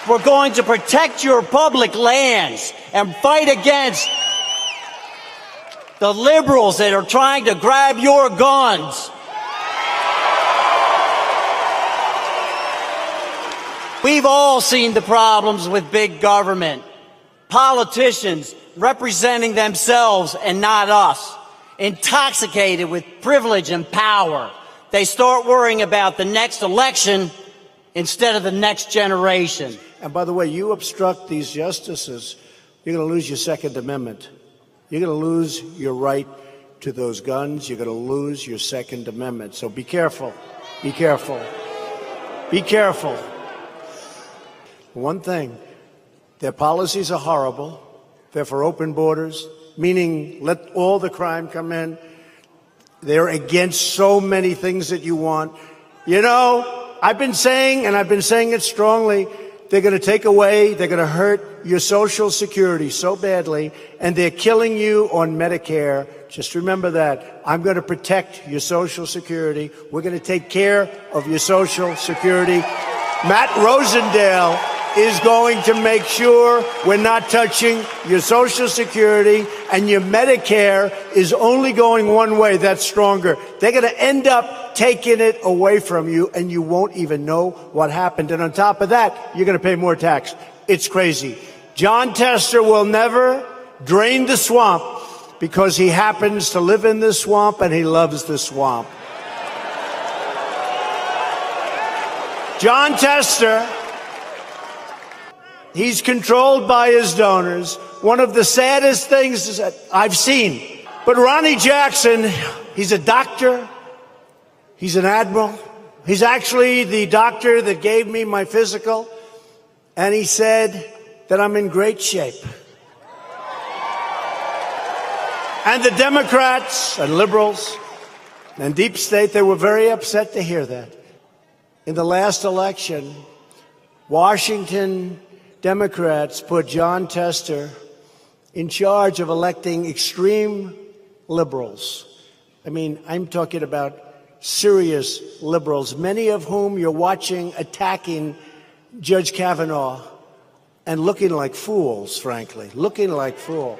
We're going to protect your public lands and fight against the liberals that are trying to grab your guns. We've all seen the problems with big government. Politicians representing themselves and not us. Intoxicated with privilege and power. They start worrying about the next election instead of the next generation. And by the way, you obstruct these justices, you're going to lose your Second Amendment. You're going to lose your right to those guns. You're going to lose your Second Amendment. So be careful. Be careful. Be careful. One thing, their policies are horrible. They're for open borders, meaning let all the crime come in. They're against so many things that you want. You know, I've been saying, and I've been saying it strongly, they're going to take away, they're going to hurt your Social Security so badly, and they're killing you on Medicare. Just remember that. I'm going to protect your Social Security. We're going to take care of your Social Security. Matt Rosendale is going to make sure we're not touching your Social Security, and your Medicare is only going one way. That's stronger. They're going to end up taking it away from you, and you won't even know what happened. And on top of that, you're going to pay more tax. It's crazy. John Tester will never drain the swamp because he happens to live in this swamp and he loves the swamp. John Tester, he's controlled by his donors. One of the saddest things that I've seen. But Ronnie Jackson, he's a doctor. He's an admiral. He's actually the doctor that gave me my physical. And he said that I'm in great shape. And the Democrats and liberals and deep state, they were very upset to hear that. In the last election, Washington Democrats put John Tester in charge of electing extreme liberals. I mean, I'm talking about serious liberals, many of whom you're watching attacking Judge Kavanaugh and looking like fools, frankly, looking like fools.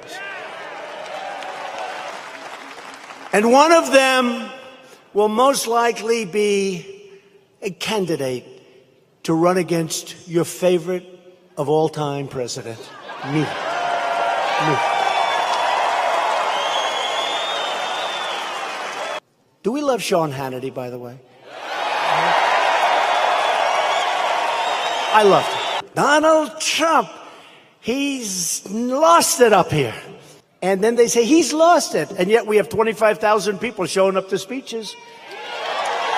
And one of them will most likely be a candidate to run against your favorite of all time president, me. Do we love Sean Hannity, by the way? I love him. Donald Trump, he's lost it up here. And then they say he's lost it. And yet we have 25,000 people showing up to speeches.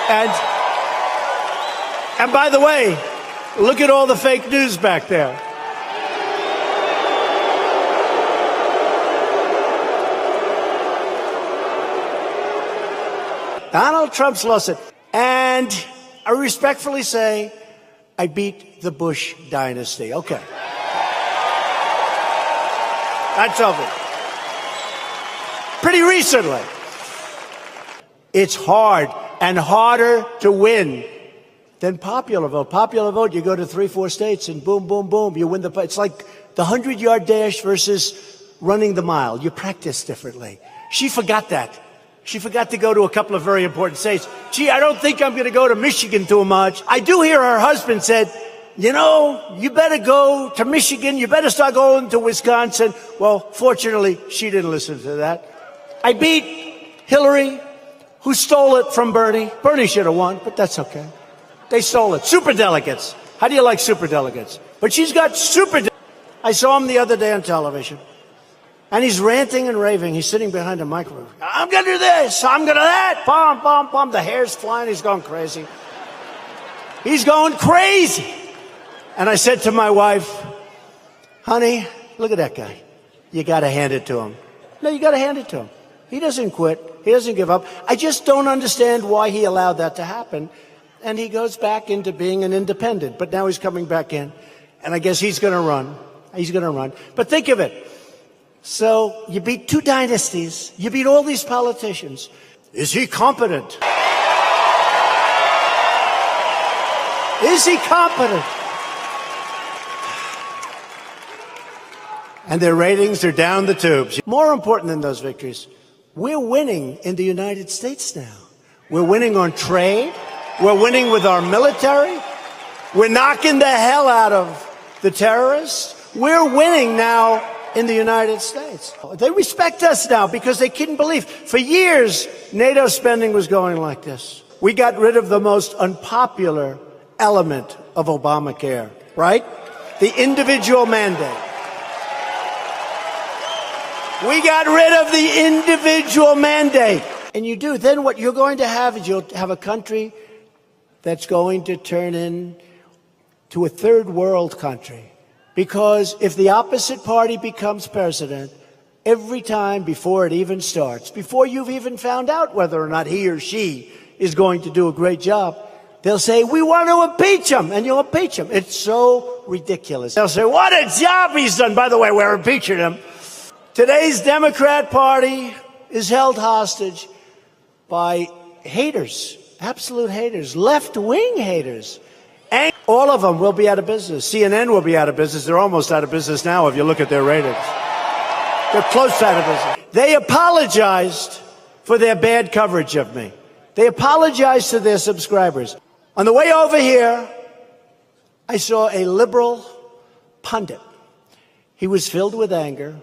And by the way, look at all the fake news back there. Donald Trump's lost it. And I respectfully say, I beat the Bush dynasty. Okay. That's over. Pretty recently. It's hard and harder to win than popular vote. Popular vote, you go to 3-4 states and boom, boom, boom, you win the fight. It's like the 100-yard dash versus running the mile. You practice differently. She forgot that. She forgot to go to a couple of very important states. Gee, I don't think I'm going to go to Michigan too much. I do hear her husband said, you know, you better go to Michigan. You better start going to Wisconsin. Well, fortunately, she didn't listen to that. I beat Hillary, who stole it from Bernie. Bernie should have won, but that's okay. They stole it. Superdelegates. How do you like superdelegates? But she's got superdelegates. I saw him the other day on television. And he's ranting and raving. He's sitting behind a microphone. I'm going to do this. I'm going to that. Bum, bum, bum. The hair's flying. He's going crazy. He's going crazy. And I said to my wife, honey, look at that guy. You got to hand it to him. No, you got to hand it to him. He doesn't quit. He doesn't give up. I just don't understand why he allowed that to happen. And he goes back into being an independent. But now he's coming back in. And I guess he's going to run. He's going to run. But think of it. So you beat two dynasties. You beat all these politicians. Is he competent? Is he competent? and their ratings are down the tubes. More important than those victories, we're winning in the United States now. We're winning on trade. We're winning with our military. We're knocking the hell out of the terrorists. We're winning now in the United States. They respect us now because they couldn't believe. For years, NATO spending was going like this. We got rid of the most unpopular element of Obamacare, right? The individual mandate. We got rid of the individual mandate. And you do. Then what you're going to have is you'll have a country that's going to turn into a third world country. Because if the opposite party becomes president, every time before it even starts, before you've even found out whether or not he or she is going to do a great job, they'll say, we want to impeach him, and you'll impeach him. It's so ridiculous. They'll say, what a job he's done. By the way, we're impeaching him. Today's Democrat Party is held hostage by haters, absolute haters, left-wing haters. And all of them will be out of business. CNN will be out of business. They're almost out of business now if you look at their ratings. They're close out of business. They apologized for their bad coverage of me. They apologized to their subscribers. On the way over here, I saw a liberal pundit. He was filled with anger.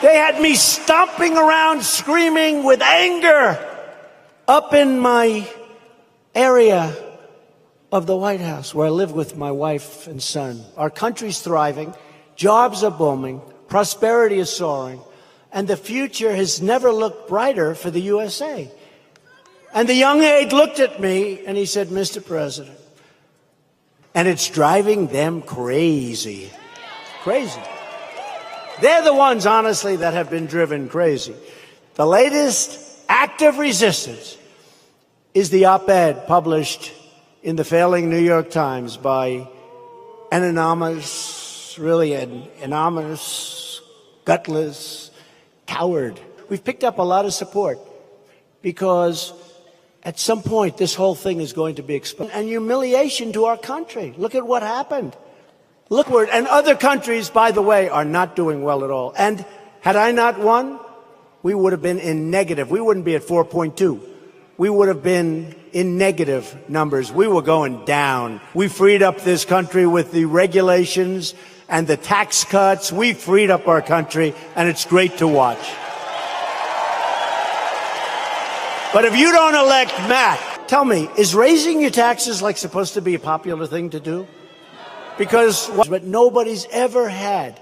They had me stomping around, screaming with anger up in my area of the White House, where I live with my wife and son. Our country's thriving, jobs are booming, prosperity is soaring, and the future has never looked brighter for the USA. And the young aide looked at me and he said, Mr. President, and it's driving them crazy. Crazy. They're the ones, honestly, that have been driven crazy. The latest act of resistance is the op-ed published in the failing New York Times by an anonymous, gutless coward. We've picked up a lot of support because at some point this whole thing is going to be exposed. And humiliation to our country. Look at what happened. Look where, and other countries, by the way, are not doing well at all. And had I not won, we would have been in negative. We wouldn't be at 4.2. We would have been in negative numbers. We were going down. We freed up this country with the regulations and the tax cuts. We freed up our country, and it's great to watch. But if you don't elect Matt, tell me, is raising your taxes like supposed to be a popular thing to do? But nobody's ever had,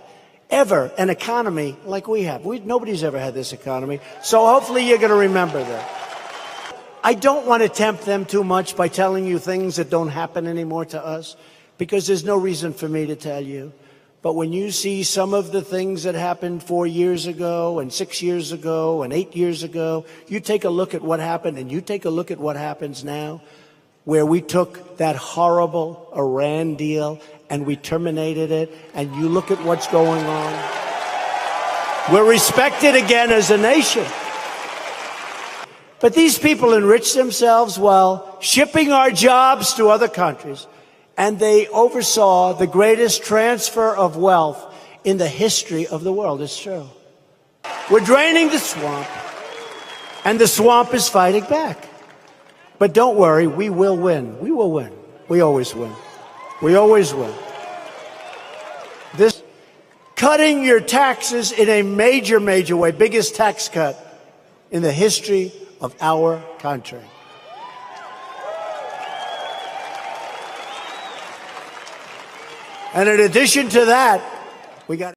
an economy like we have. Nobody's ever had this economy. So hopefully you're going to remember that. I don't want to tempt them too much by telling you things that don't happen anymore to us, because there's no reason for me to tell you. But when you see some of the things that happened 4 years ago and 6 years ago and 8 years ago, you take a look at what happened and you take a look at what happens now, where we took that horrible Iran deal and we terminated it, and you look at what's going on. We're respected again as a nation. But these people enrich themselves while shipping our jobs to other countries, and they oversaw the greatest transfer of wealth in the history of the world. It's true. We're draining the swamp, and the swamp is fighting back. But don't worry, we will win. We will win. We always win. We always win. This cutting your taxes in a major, major way, biggest tax cut in the history of our country. And in addition to that, we got